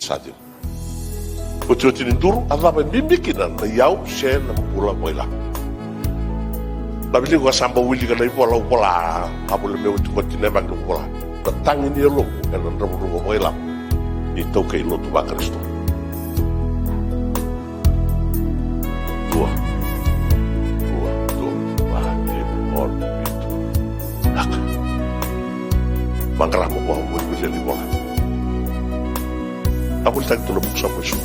sadio. O tini duru adaba bimbikina na yau se na pula moila. Tapi ni gua samba wili kana ipola upola abule me utu kontine bang upola. Tangi ni lo kana rabu moila. Ni toke lo tu ba Kristo. Mangkala mo buang buat bisa di bola. Aku tak tahu nak siapa itu.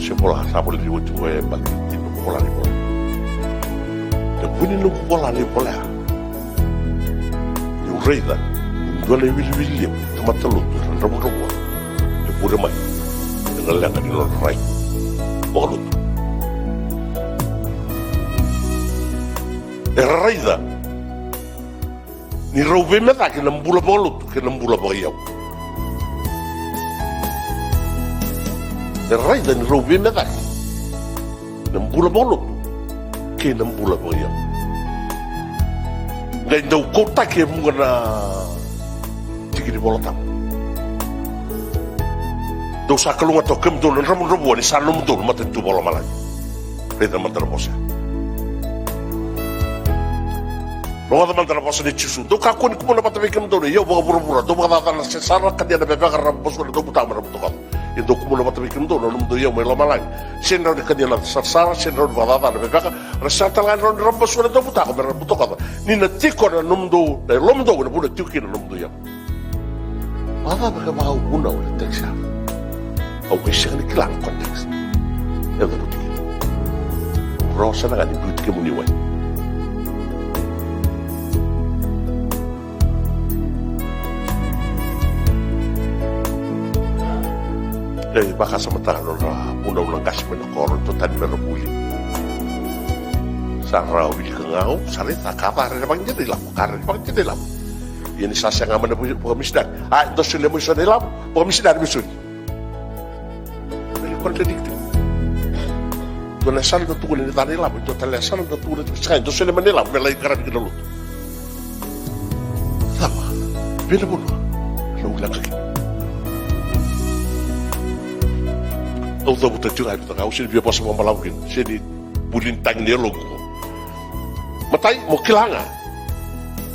Sekolah siapa di wujud saya bagi di bola di bola. Dan bunyi nak bola di bola. Di uraida, dua lebih lebih temat telur, rabu-rabu. Di pura mai, dengan lengan di luar rai, bolut. Uraida. Ni robe meta ke nambula bolut ke nambula bayau. Derai dan robe meta ke nambula bolut ke nambula bayau. Ngai dau kota ke mungana tiki di bolotam. Dau sakalunga to kem do ramu rabu ni salum do mata tu bola malai. Reda mata bosa. Ronga teman teman pasal dicusu. Do kakun kumu dapat bikin do yo bawa buru-buru. Do bawa tanah sesara kan dia ada bebek karena bos do buta merah buta. Itu kumu dapat bikin do num do yo melo malai. Sendro de kan dia sesara sendro bawa tanah bebek. Rasa tangan ron bos do buta merah buta. Ni na tiko na num do da lom do na buda tiki na num do yo. Apa baka mau bunda oleh teks. Au kisah ni kelang konteks. Ya do tiki. Rosa na kan ibu tiki muni wai. Dari baka sementara undang-undang kasih menekor itu tadi merebuli. Sarau wili kengau, sari tak kata hari bang jadi lam, hari bang jadi lam. Ini sasa yang aman dari pemisdan. Itu sudah musuh lam, pemisdan musuh. Ini kontradiktif. Itu lesan itu tuh ini tadi lam, itu lesan itu tuh ini sekarang itu sudah menelam, melai keran kita dulu. Sama, beda pun, lu bilang lagi. Tahu betul juga itu tak usah dia pasal membalaukin. Jadi bulintang dia logo. Matai mau kelanga.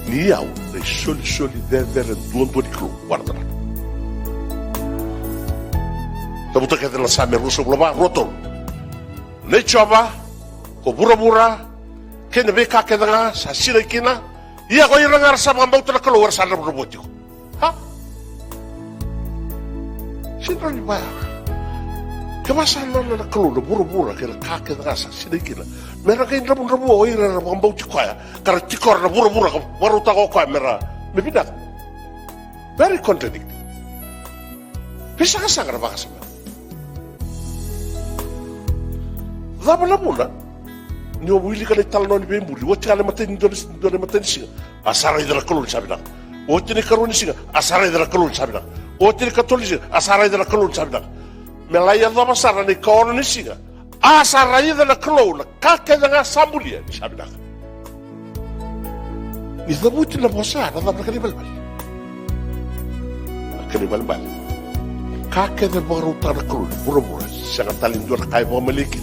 Niau dari soli der tuan di kru warna. Tahu betul kita nak sambil rusuk lama rotol. Ne coba ko bura-bura kena beka kita sasira kina. Iya ko yang ngarasa mambau terkeluar sana berbotiko. Ha? Sindro ni bayar. Kemasan na keluar buru-buru kira kakek rasa sedikit. Mereka ini rabu-rabu orang bau cikaya. Karena cikor na buru-buru baru tahu kau mereka berbeda. Very contradicting. Bisa kasar apa kasar? Lama na. Nyo wili kali talon ni bemburi. Wajib kali maten sih. Asara itu keluar sabda. Wajib ni karun sih. Asara itu keluar sabda. Wajib ni katolik sih. Asara itu keluar sabda. Melaya dama sara ni kawan ni singa. Asara ida na kelo na kake na sambulia ni sabi na. Ni dabuti na bosa na dama kanibal. Kanibal. Kake na baruta na kelo bura-bura sangat talindu na kaya memiliki.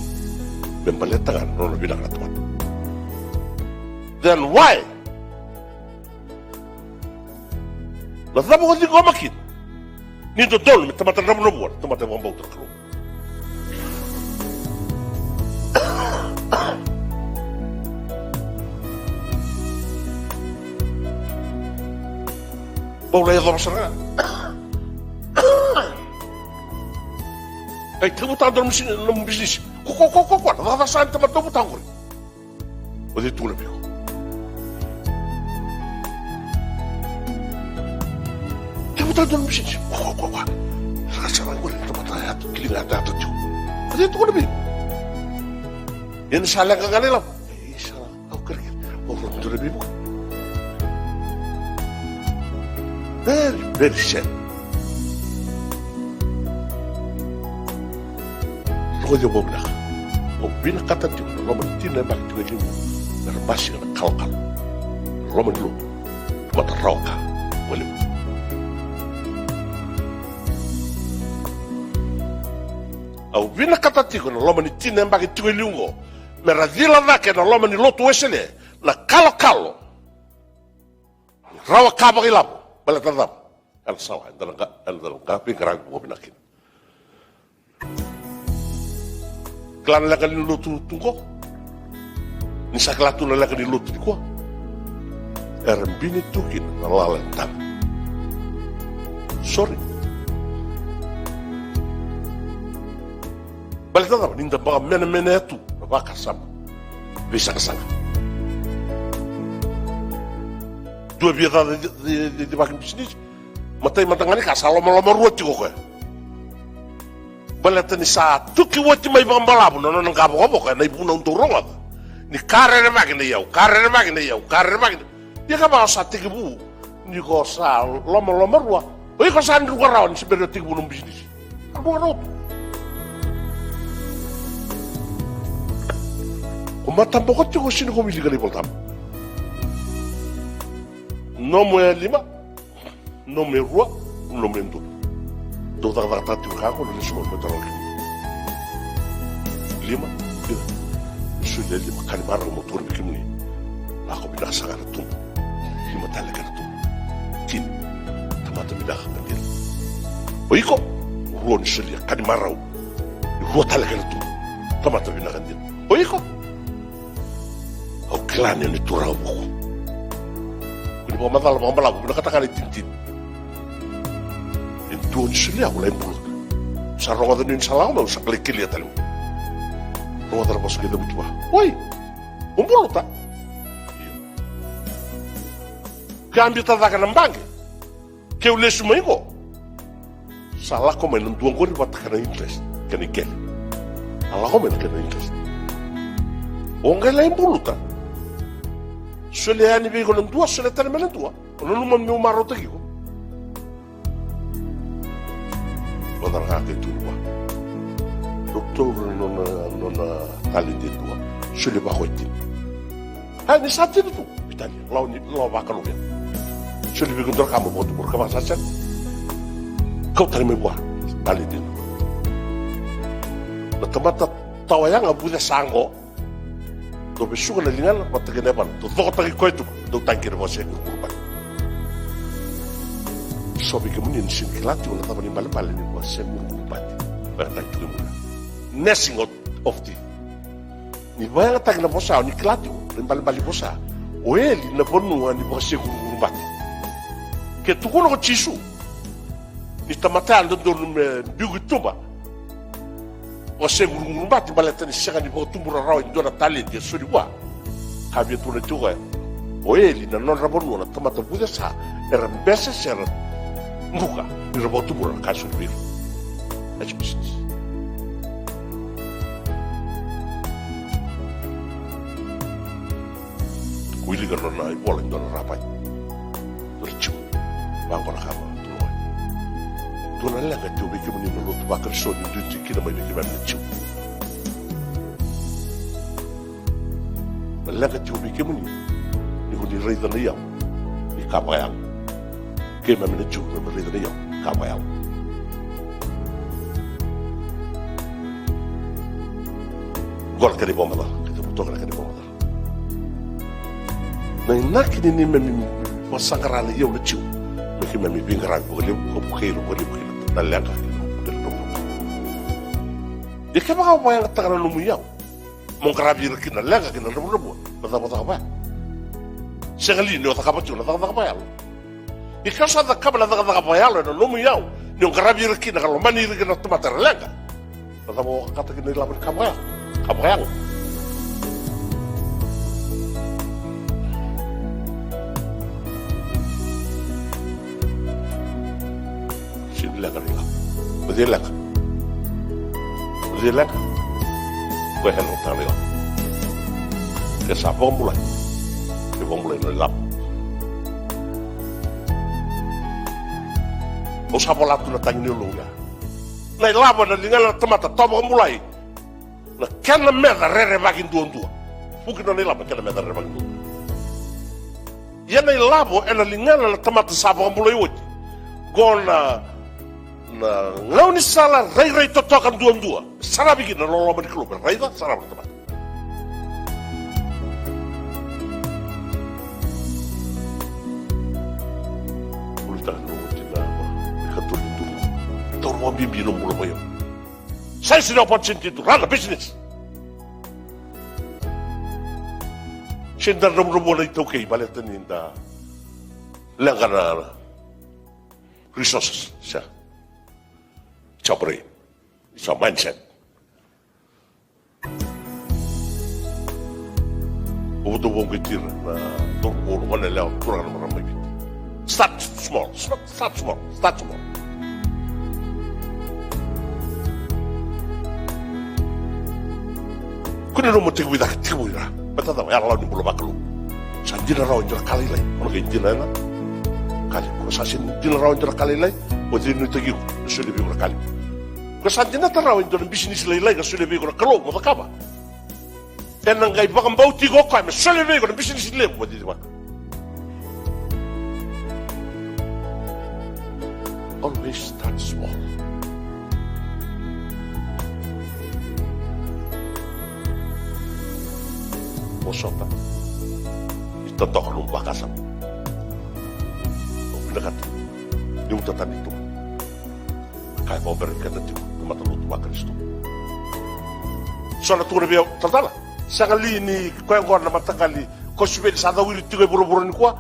Membaletakan nono bilang na tuan. Then why? Na dama ko di gomakin. Nito tol, tempat rabu-rabuan, tempat yang bau terkeluar. Bau laya dalam serang. Tebutan dalam bisnis. Kok, ada saan tempat tebutan ko. O di tulad ko. Tebutan dalam bisnis. Kok. Rasa ko rin tempat ayat, kilingat ato tiyo. O di tulad ko. Yan salang ka kanila. Salang ako karikit. O tulad ko. Very sad. Rojo bobla. O binakata tiyo na Roman tinabak tiyo yung narbasi na kalkal. Roman lo. Mataraw ka. Walim. au vina katatiko na loma ni tina mbaki tue liungo mera vila nake na loma ni lotu wesele na kalo rawa kaba kilapo bala tadam al sawa ndalanga pingrang ko binakin klan la kan lotu tungko ni saklatu na la kan lotu ko erambini tukin na lalentam sorry balik tata ninda baka mene tu baka sama bisa kesana dua biasa di bagian bisnis matai matangani kasal lama ruoti kok balik tani satu kiwati mai baka balabu nono ngabo kok na ibu nang turong ni karere magine yau dia ka ba sa tigibu ni ko sa lama ruwa oi ko sa ndu rawan si bedo tigibu no bisnis aku ro Uma tampoco te gostinho como liga ali voltar. Nome é Lima, nome é Rua, nome é Ndu. Do da data tu carro no lixo muito longe. Lima, isso é Lima, calimar o motor biquíni. Lá combina sagar tu. Lima tá legal tu. Kim, tamata me dá candir. Oiko, Rua no seria calimar o. Rua tá legal tu. Tamata me dá candir. Oiko. Au klane ni turau buku. Kuni bawa masalah bawa balabu, bina katakan tintin. Itu nisili aku lain mulut. Sarong ada ni salah mau sakali kili atau lu. Rumah terpas kita butuh. Woi, mulut tak? Kami tatakan nembang. Kau lesu mengo. Salah kau main tuang kau ribat kena interest, kena ikel. Allah kau main kena interest. Orang lain mulut tak? Sulle anni vengono due, sulle tre mele due. Non mi marro te io. Guarda che tu qua. Dottore non tali di due. Sulle bacotti. Ne sa tu Italia. La va canu via. Sulle vengono dal campo molto porca ma sa. Kau me qua. Tali di due. La tomata tawayang abuja sango. Dobe suka na lingal patake neban to taki koitu do tankir bose kurban so bi kemunin sin kilati wala tabani balbal ni bose kurban ba ta tu mun nessing of the ni baya tak na bosa ni kilati ni balbal bosa o eli na bonu ni bose kurban ke tu kono chisu ni tamata ando do bigu tuba o seguro um bate baleta ni chega de volta tumura raw do na tali de suri wa havia tu na tuga o ele na non rabonu na tomata buda sa era bessa ser muka ni rabot tumura ka suri bir acho business kuili ga na bola ndo na rapai richu bango na kama Tuna lenga te ubi ke muni no lotu bakar so ni duti kina mai ke bana chiu. Lenga te ubi ke muni ni ko di reida na yau. Ni ka ba yau. Ke ma mena chiu ma reida na yau. Ka ba yau. Gol ka di bomba. Ke te buto ka di bomba. Na inaki ni me masangara na yau na chiu. Me ke me bingra ko le ko bukhiro ko le na lenga del nomu e ke ba wa yang tagana nomu yau mon krabir kina lenga kina nomu bata ba segali no ta kapatu na ta ba yalo e ka sa da kabla da ba yalo no nomu yau ni krabir kina kalau mani kina tomata lenga bata bo kata kina laban kabaya yalo Berilak, gue hendak tahu ya. Ke siapa mulai nolak. Usah pola tu nak tanya dulu ya. Nai labo na lingal temata tobo mulai. Na kena merda rere bagin dua. Bukan nai labo kena merda rere bagin dua. Ya nai labo ena lingal temata sabo mulai wot. Gona na ngau ni sala rai totokan dua sara bikin na lolo mani keluar rai ta sara berteman ulita no tina katul itu tor mo bibi no mulo mayo saya sudah opportunity to run a business sindar no mulo itu kay baletan inda langana resources siya Chopri, sa mindset. Ubuto mong kitir na turbo wala lang turang naman ang magiging. Start small. Kung ano mo tingwida, matatawa, araw ni mula makalo. Saan di na raw yung kalilay? Kung naging di na kali. Kung saan di na raw yung kalilay, o di nyo tagi ko, nasulibi ko na kali. Kung saan di na taraw yung bisnis laylay, nasulibi ko na kalo, matakaba. Yan ang kay bakang bauti ko kaya, nasulibi ko na bisnis laylay, o di ba? Always start small. Mosota, itotok nung bakasan. O pinakat, yung tatan ito. Kaya mo berikan na tiyo, matulog wa Kristo. So natura biya, tatala, sa kali ni kaya ko na matakali, kosibili sa dawili tiyo buru-buru ni kuwa,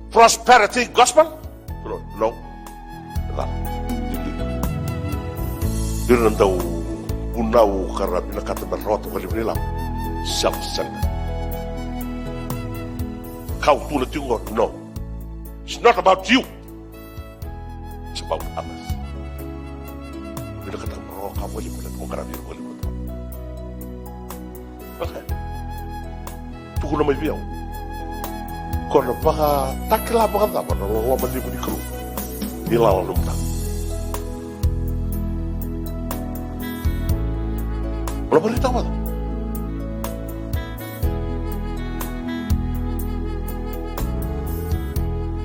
prosperity gospel? No. Hindi rin daw unaw kara pinakataman roto kalim nila, self-centered. Kau tulad yung no. It's not about you. It's about others. Pinakataman roto ka, wali mo na ito, karami wali mo na ito. Okay. Tuko na may biyaw. Kung na baka takilabangan naman, nalalaman niyo ni Kru. Nilawan naman na. Wala balita ba?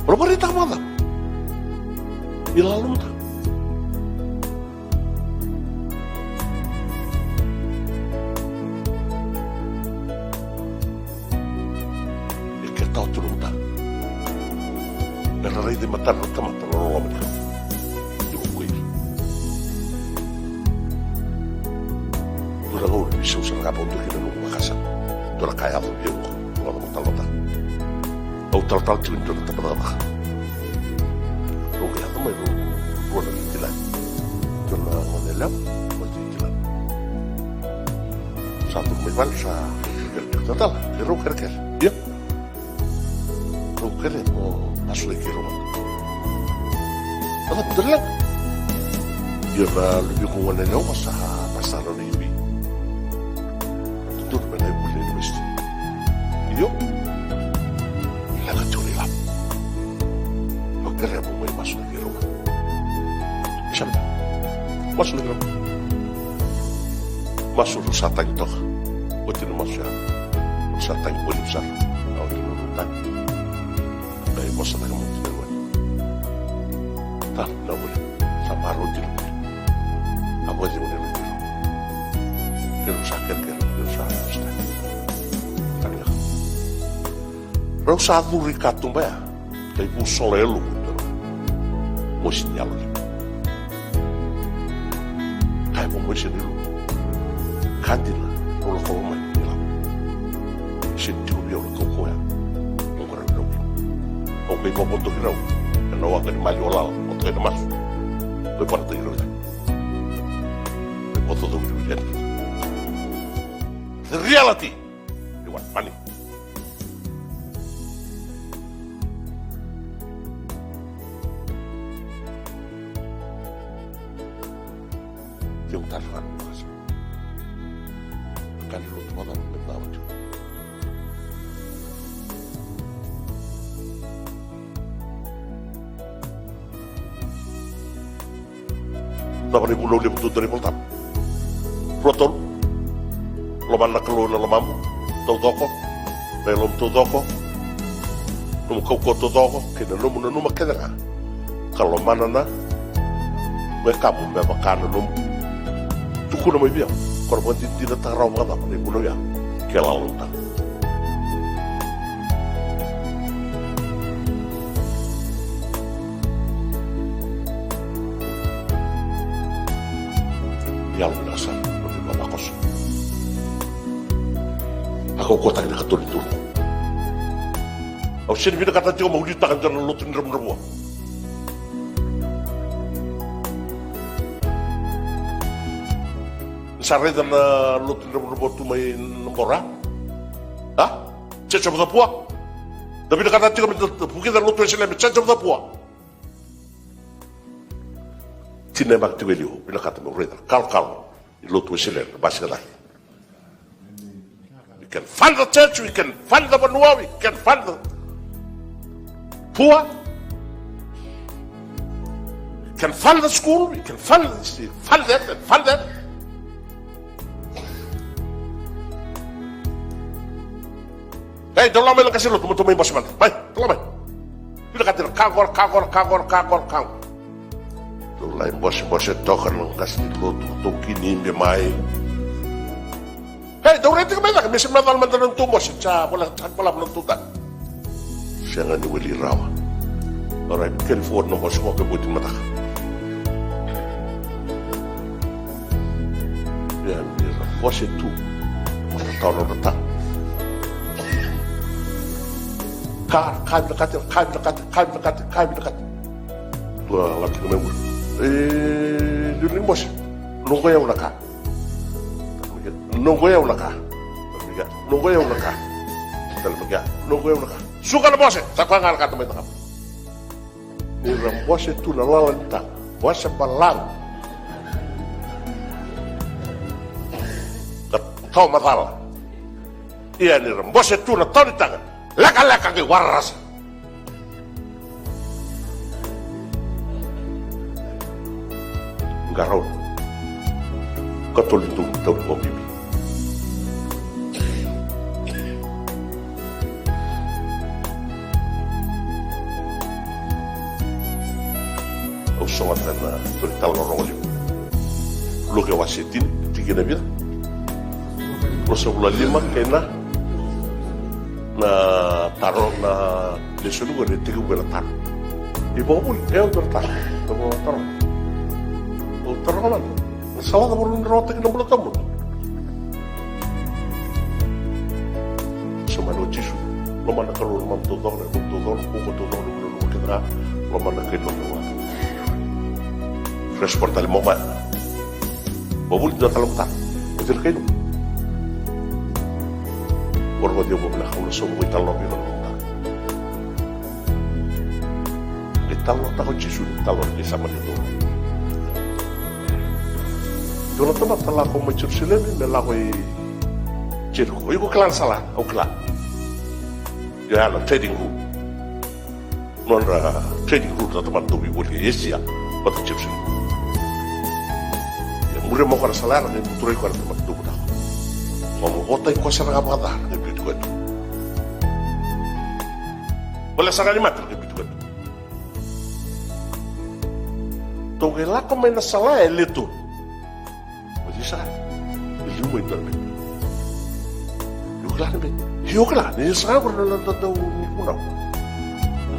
Wala balita ba? Nilawan naman na. Ikataw tulong na. Nararay di matan ng tamat na nalalaman niya. Hindi ko kuya. Doon ako, isusan nga po ito kinanong makasan. Doon na kaya ito yung mga matalata. O tal-tal tiwin doon na tapat ka. Doon kaya ito may ruwan na tintilan. Doon na manilam, may tintilan. Sa atong may bal sa kerker. Total, kero kerker. Iya. Kero kerker mo asulay kero mo. At doon lang. Yun na lubi kong wala ko sa pasaro na iwi. Doon na yung muli university. Iyo. Ilagat yung nila. Magkara mo may masulay kero mo. Siya na. Masulay kero mo. Masulay sa tayong to. O tinumang siya. Sa tayong ulit sa. O tinumang tayo. Dahil mo sa tayong mga tinumang. Na ulit. Sa maro din. Abo din mo nila dito. Pero sa akin, pero sa akin. Tanya. Pero sa akin rikatong ba ya? Kaya po solelo ko. Mo sinyalo niya. Kaya po mo sinyalo. Kandila. Rolo ko may nila. Sintiyo niya ulit ko ya. Ang karang nila. Okay mo po ito ginaw. Nawa ka ni Maliola. O tayo na mas. May para tayo ginaw. What do we get? The reality. They want money. Yung tarifan mo kasi. Kalilut mo na nagdawat yun. Dapat ibulo lihat itu dari multan. Protol, loman na kalo na lamam, totoko, belum totoko, nung kau totoko, kena nung makena nga, kalau mana na, me kamu me bakana num tukuna mai bia korban tidak tarau ngata ni kuno ya kelalunta yang dasar lebih bagus aku kota ini ketul itu aku sini bila kata juga mau ditakan jalan lutin rem-remua Sarre dan lutin rem-remua tu main nembora cecah betul puak tapi bila kata juga mungkin dan lutin sini cecah betul puak Tina mak tu eliu bila kata mau reda kal lutin sini bahasa lagi we can fund the church, we can fund the Banua, we can fund the poor, we can fund the school, we can fund that and fund that. Hey, don't let me look at you, to me, Bosman. Bye, don't let me. You look at the kagor. Don't let Bosch talk and Cassie to kini be my. Hey, daw rin tingnan na, minsan madal ng tumos, sa wala ng tutan. Siya nga ni Willie Rawa. Alright, California mo siya kabutin mata. Yan, was it too? Mga taon na nata. Kaim na katin. Tua, laki na may mula. Yun mo siya. Nungkayaw na ka. Nunggoyaw na ka. Suka na bose. Sakwa nga ka tumay takap. Ni rambose tu na lalanta. Bose balang. Kau matala. Iya ni rambose tu na tau di tangan. Laka ke waras. Garau. Katulin tu tau di bibi. Songat na tulital orang liu. Lu ke wasitin tiga na vida. Lu sebulan 5 kena na taro na lesu lu gede tiga bulan taro. Ibu pun bertar. Kamu taro. Taro kan? Salah kamu rota kita bulan tamu. Semua jisu. Lo mana kalau rumah tudor, kita lo mana kita fresh portal mo ba babul da talong betul kayo borgo dio mo bla khawlo so mo italo bi no italo ta ko jisu italo ni sama dito dolo tama tala ko mo Jerusalem me la ko Jericho ko klan sala o klan ya na trading room non trading room ta tama to bi bol yesia pa to Jerusalem mure mo kana salara ni tuloy ko na magtubo ako. Mamukotay ko sa nakapakata, nagpito ko ito. Wala sa kalimat, nagpito ko ito. Tungkila ko may nasala, lito. Madi sa iliway na rin. Yukla, nisa ko na lang daw ni Punaw.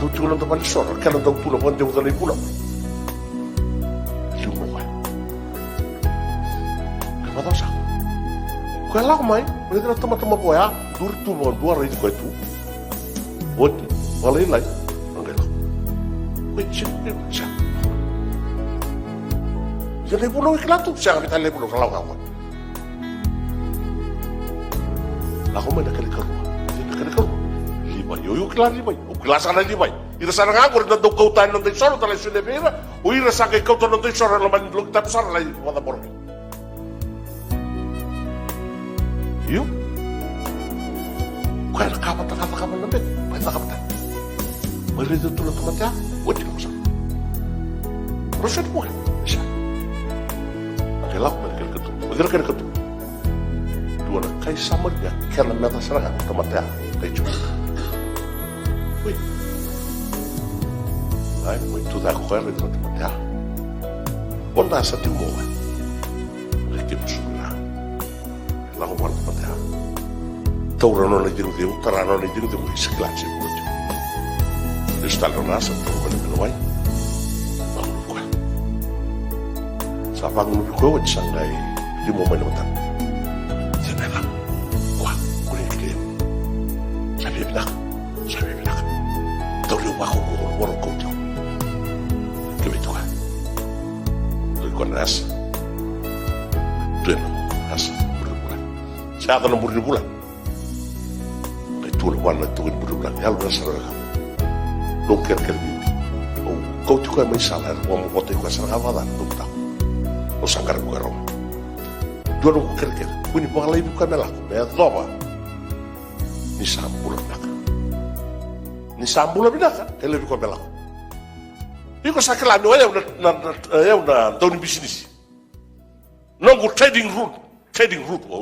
Daw tiyo lang daw balisor, kailan daw tulog ang daw ni Punaw. Matosa. Kaya lang may, pwede na tama-tama po ya, duro-tumo, dua rin ko ito. Buti, wala ilay, ang gailang. Wait, siya. Siya na ipunaw ikilato, siya kami tayo ipunaw sa lawa-lawa. Lako may nakalikaruha, libay, yung ikilan libay, ukilasan na libay. Irasan nga ako rin na daw kautan ng daysoro, talay sinibira, o irasan kay kautan ng daysoro, naman lug tapos na lang, wala pormi. Yuk, kaya nakapata ng bed, kaya nakapata. Marito tulad tumatya, wala ko sa. Rosyad mo siya. Ang kailangan ko na ito. Magdala ka na ito. Dua na kay samar niya, kaya na meta sarang tumatya, kay Diyo. Uy, ay, may tuda ko kaya rin tumatya. Onda sa ti mo. Ke musuna. La ko wala pata. Taura no le diru de utara no le diru de mo isklatsi mo. Sta lo nasa to ko vai. Sa pangu ko sangai di mo mai mata. Janela. Kwa ko ni ke. Sabi bilang. Tauri wa ko woro ko jo. Ke beto ka. Lo ko nasa. Tueno nasa bulan. Sa ka no bulan. Ke tu lo wan tu bulan. Ya lo nasa ra. Lo ker bibi. O ko tu ko mai sala o mo bote ko sa ga va dar tu ta. O sangar ko ro. Tu lo ker. Kuni pa lai bu ka mela. Me adoba. Ni sambula naka. Ni sambula binaka. Ele bi ko mela. Iko sakala no é una doni business. Non go trading route.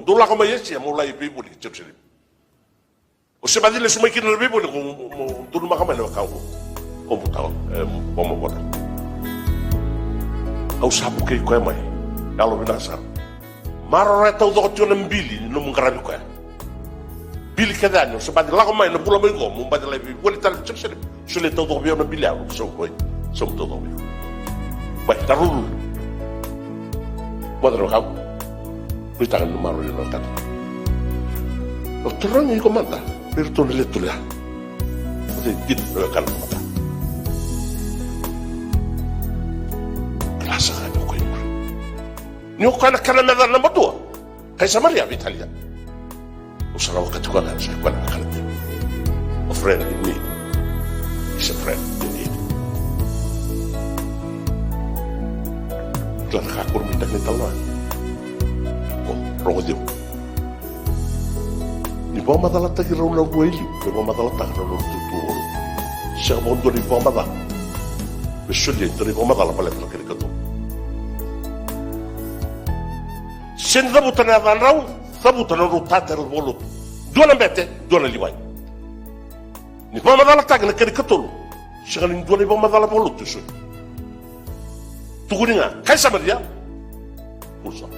Do la come yesi mo lai bi boli chepseli. O se badile suma kina bi boli ko do ma kama no ka ko. Ko buta mo bota. Au sabu ke ko mai. Alo binasa. Maro reta do tio mbili no mungarabi ko. Bili kadano se badile la come no pula mai go mo badile bi boli tal chepseli. Sulle todo bio no biliao so ko. Som todo bio. Vai tarulu. Modro kau. Kita kan nomor ni nak. Terang ni komanda. Bertol letul ya. Jadi dit kan komanda. Kelasa kan kau ini. Ni kau nak medan nombor 2. Kaisa Maria Italia. Usara waktu kau kan saya kau nak kerja. A friend in need is a friend in need. Kelar kakur minta kita lah. Kok rogo ni bom madala ta ki rola bueli, ni bom madala ta rola tuturo. Siya mo ndo ni bom madala. Besulye ndo ni bom madala palet la kirikato. Sen dabutana dan raw, dabutana rutater volut. Dona bete, dona liwai. Ni bom madala ta na kirikato. Siya ni ndo ni bom madala volut tuso. Tukuninga, kaisa Maria. Pulsa.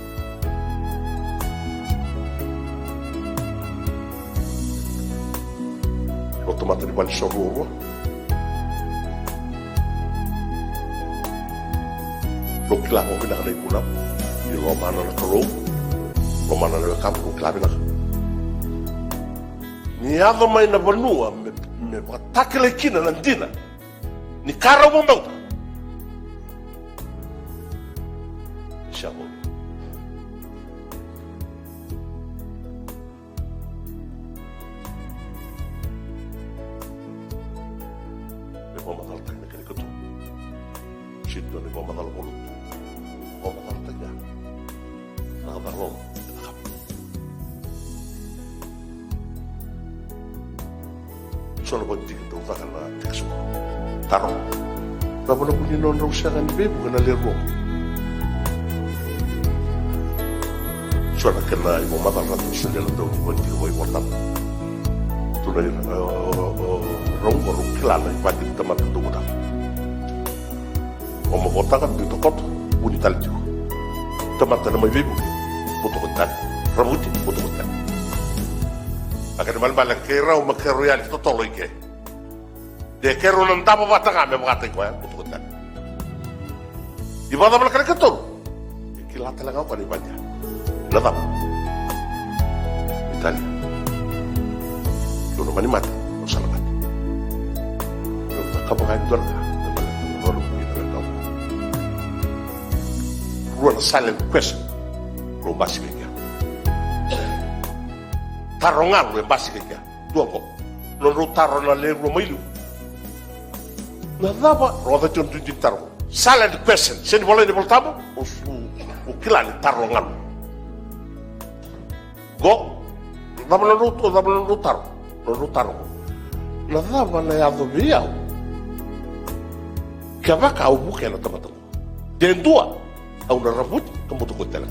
Otomato di bali sorro. Lo klamo bina kana ipuna. Di Romana na karo. Romana na kampo klabina. Ni ado mai na vanua me takele kina nandina. Ni karo mo mauta. Siamo. Ni bom madal bolu. Bom madal tanya. Nah, barom. Sono bonti itu karena teks. Taro. Bapa nak punya non rusia kan be bukan alero. Sono kena ibu madal ratu sudah lalu bonti boy mortam. Tu dari rong baru kelana pagi teman tu muda. Oma botakan di tokot buni talju. Teman-teman mai bebu. Botokotan. Rabuti botokotan. Akan mal-mal kera o makero ya to tolo ike. De kero nan tapa batanga me bata ko ya botokotan. Di bata bal kare kator. Kilata lang ako ni banya. Nadam. Italia. Dono mani mati. Salamat. Yo kapangan dorka. Run a silent question. Ro basic kaya. Tarongan ro basic kaya. Dua ko. Non ro taron na le ro mailu. Na daba ro da tun taro. Silent question. Sen bola ni voltamo o kilani tarongan. Go. Daba no taro. No taro. Na daba na ya do biao. Kavaka o buke na tamato. Dendua. Au na rabut kamu tu kutela.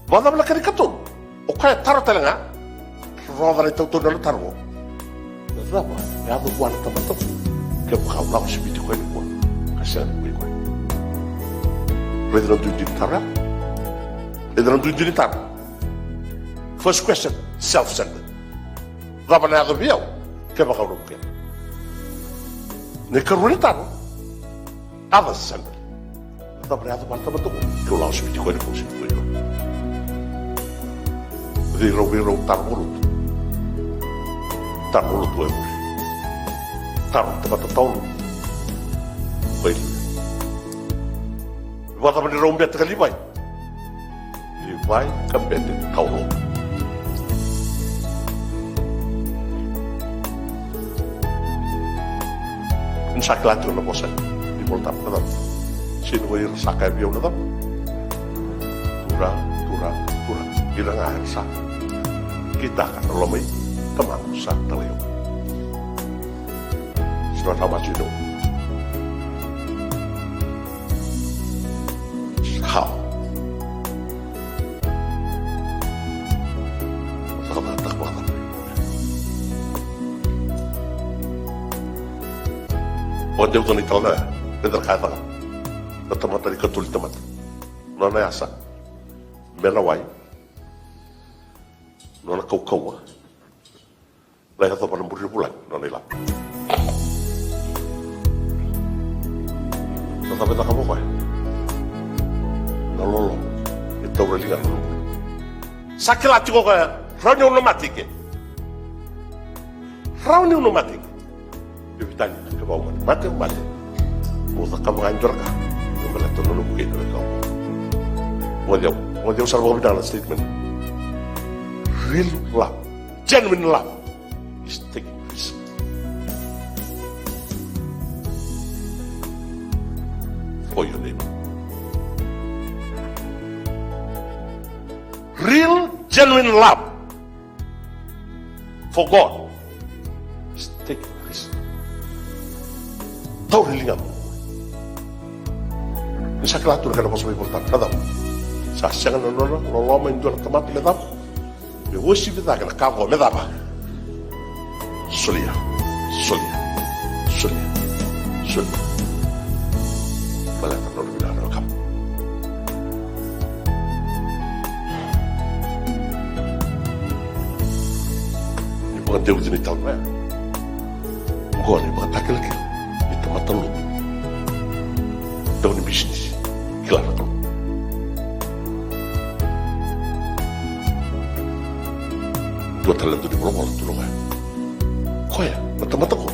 Wada bela karikatur. O kaya taro telenga. Roda le tautu na taro. Zaba, ya do buan tamato. Ke kau lau sibiti ko ni buan. kasihan gue. Redan Dintara. Redan Dintara. First question, self-centered. Dapat na ako biyaw, kaya makarumkin. Nekarulitan, others-centered. Dapat na ako pantaman ito, ikaw lang sa bitiko ko si ito. Biro-biro tarmulut. Tarmulut gue mo. Tarmulut tempat-tempat. Baik. Bata man ni Rombet ka Libay. Libay kambete kaulo. Insaklat ko na po sa ipoltap na tam. Sino ko yung sakay biyaw na tam? Tura. Ilang ahal sa kita ka na lamay tamang sa talayo. Sino tama sino? How? Onde eu tô nem tal, né? Pedro Casa, eu tô matando que eu tô lhe tomando. Não é essa. Melawai. Não é kau. Lá eu tô para não bulan, não é lá. Não sabe da kamu kau. Lolo, itu udah lihat dulu. Sakit lagi kok kayak rauni onomatik. Rauni onomatik. Bibitanya ke bawah mati. Mau kamu hancur kah? Kembali tu nulu begitu kau. Mau jauh sarwa dalam statement. Real love, genuine love is taking risk. For your neighbor. Real, genuine love for God is taking risk. Tahu rilingan. Isa kelatur kana pas may portan. Kada. Sa siang no main dua temat medap. Me wosi bita kana kago medapa. Solia. Bala ta no bilang rakam. Bukan dia begini tahu ya, gua ni bukan takil lagi, itu mata lu, daun bisnis, kelar aku. Dua tahun tu di Pulau tu loh ya, kau ya, mata kau,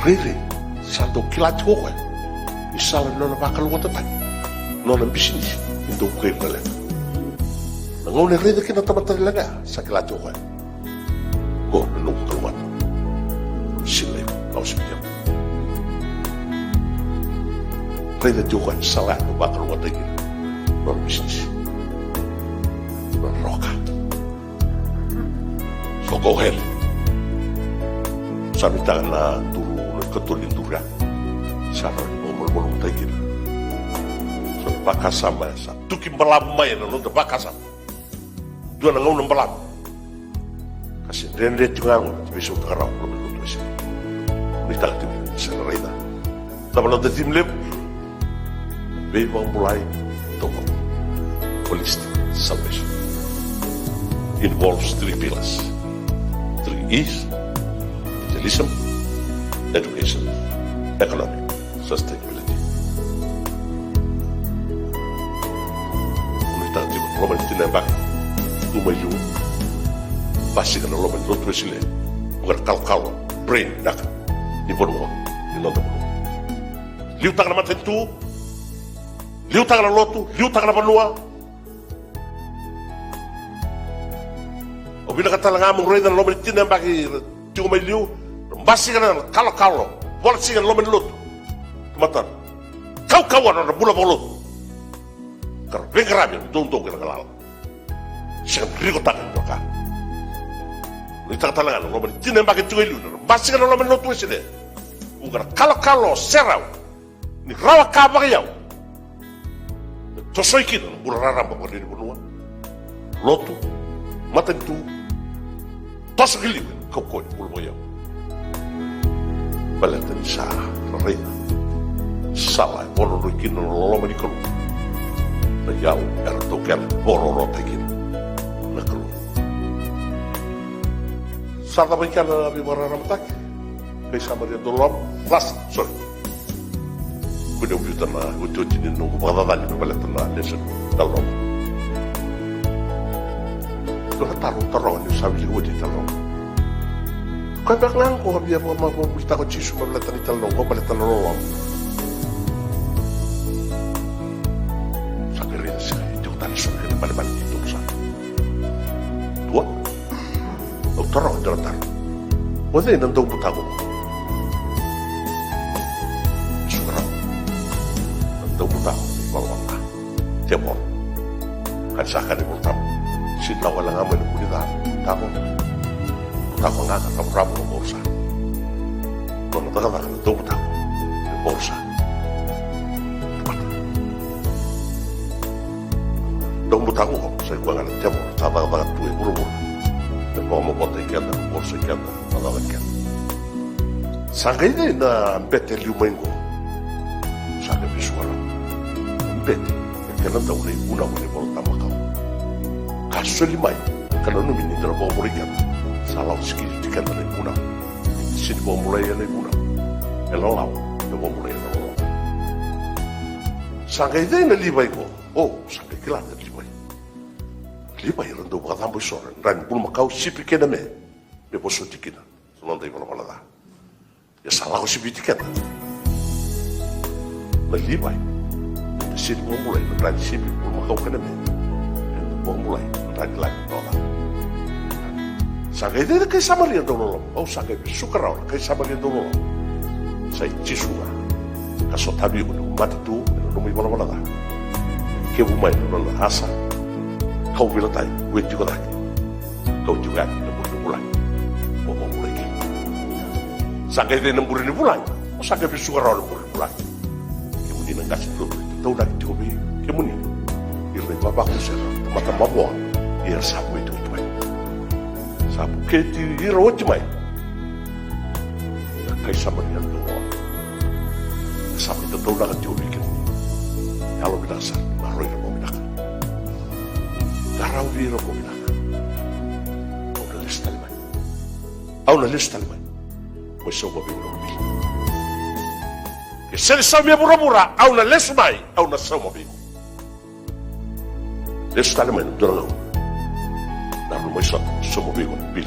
riri, satu kilat kau ya, misalnya nona bakal lu tetap, nona bisnis, itu kau yang balik, nggak ni riri kita mata lagi, sakilat kau ya. Kau menunggu keluar. Sila yung kausipiyan. Kaya juga salah no bakal luar lagi. Non bisnis. Non roka. So go ahead. Sabi tayo na katulin dura. Sana umulmulong tayo. So bakasama sa tukin balamay na nung bakasama. Doon ang unang balam. Kasi rendet juga bisa utaraw belum tentu sih. Kita tim selerida. Dalam ada tim lab, memang mulai toko holistic salvation involves 3 pillars, 3 E's: evangelism, education, economic sustainability. Kita tim Roman tinembak tumayu. Pasti kan lo menurut presiden bukan kalau brain dak di bono di nota bono liu tak nama tentu liu tak nama lotu liu tak nama benua obila kata langamung redan lo mentin yang bagi cuma liu pasti kan kalau polisi kan lo menurut tematan kau kawan orang bula bolut kerja kerja tuntung kira kelal siapa beri kotak mereka. Kita talangan, lo mencintai pakai cuy lu, pasti kan lo menurut sih deh. Bukan kalau serau, ni rawa kabar ya. Tosoi kita, bulan rara bapak di benua, lotu, mata itu, tos gili, kau bulu boyau. Balik dari sah, reda, Salah, boro no kino no lolo mani kalu. Na yau, era tokel, boro rota kino. Na kalu. Sarta baikana abi marara mataki. Kay sama dia dolom, last, sorry. Kuda ubi tana, uti ni nungu pagdadali na balik tana, lesen, dalom. Doon tarong yung sabi liho di talong. Kaya baklang ko, habi ako mabulta ko chisu, mabalatan ni talong ko, balatan na rolong. Balik-balik itu sa tua utara utara wala nang daw butago sura nang daw butago bawang na temor kan saka ni butago sila wala nga man kulida butago nga ka rabu ng borsa kung natagal na daw butago borsa dong butago ko sa ikuangan ng temor tatangat tuwi buru-buru dan kung mabotay kaya na borsa kaya na talagang kaya sangay na bete liumain ko sangay visual bete kaya daw na una ko ni Bolta Macau kaso limay kaya numin nila po murikan sa law sikiti kaya na una sini po mulay na una elalaw na po mulay na una sangay na libay ko sangay kilala Liba yang rendu berkata ambil soran dan pun makau sipi kena me beboso tikina senang dari mana dah ya salah ko sipi tikina melibai sini mau mulai dan sipi pun makau kena me mau mulai dan lagi nolak sagai dia kay sama lian dulu sagai sukarau kay sama lian dulu saya cisua kaso tabi umat itu rumah mana dah kebumai nolak asa kau bilang tadi, gue juga lagi. Kau juga nembur bulan. Mau mulai ini. Sampai dia nembur ini bulan. Sampai besok orang nembur bulan. Kemudian enggak sih dulu. Tahu lagi coba. Kemudian, ini bapak aku sih. Mata mabok. Ia sapu itu baik. Sapu keti iro cemai. Kayak sama dengan doa. Sapu itu tahu lagi coba bikin. Kalau berdasar, baru ini mau berdasar. Darau biro ko bilaka. Au na lista limay. Mo so mo biro ko bilaka. Ke sel sa mi bura-bura au na lesmay au na so mo biro. Lista limay durang. Na mo so mo biro bil.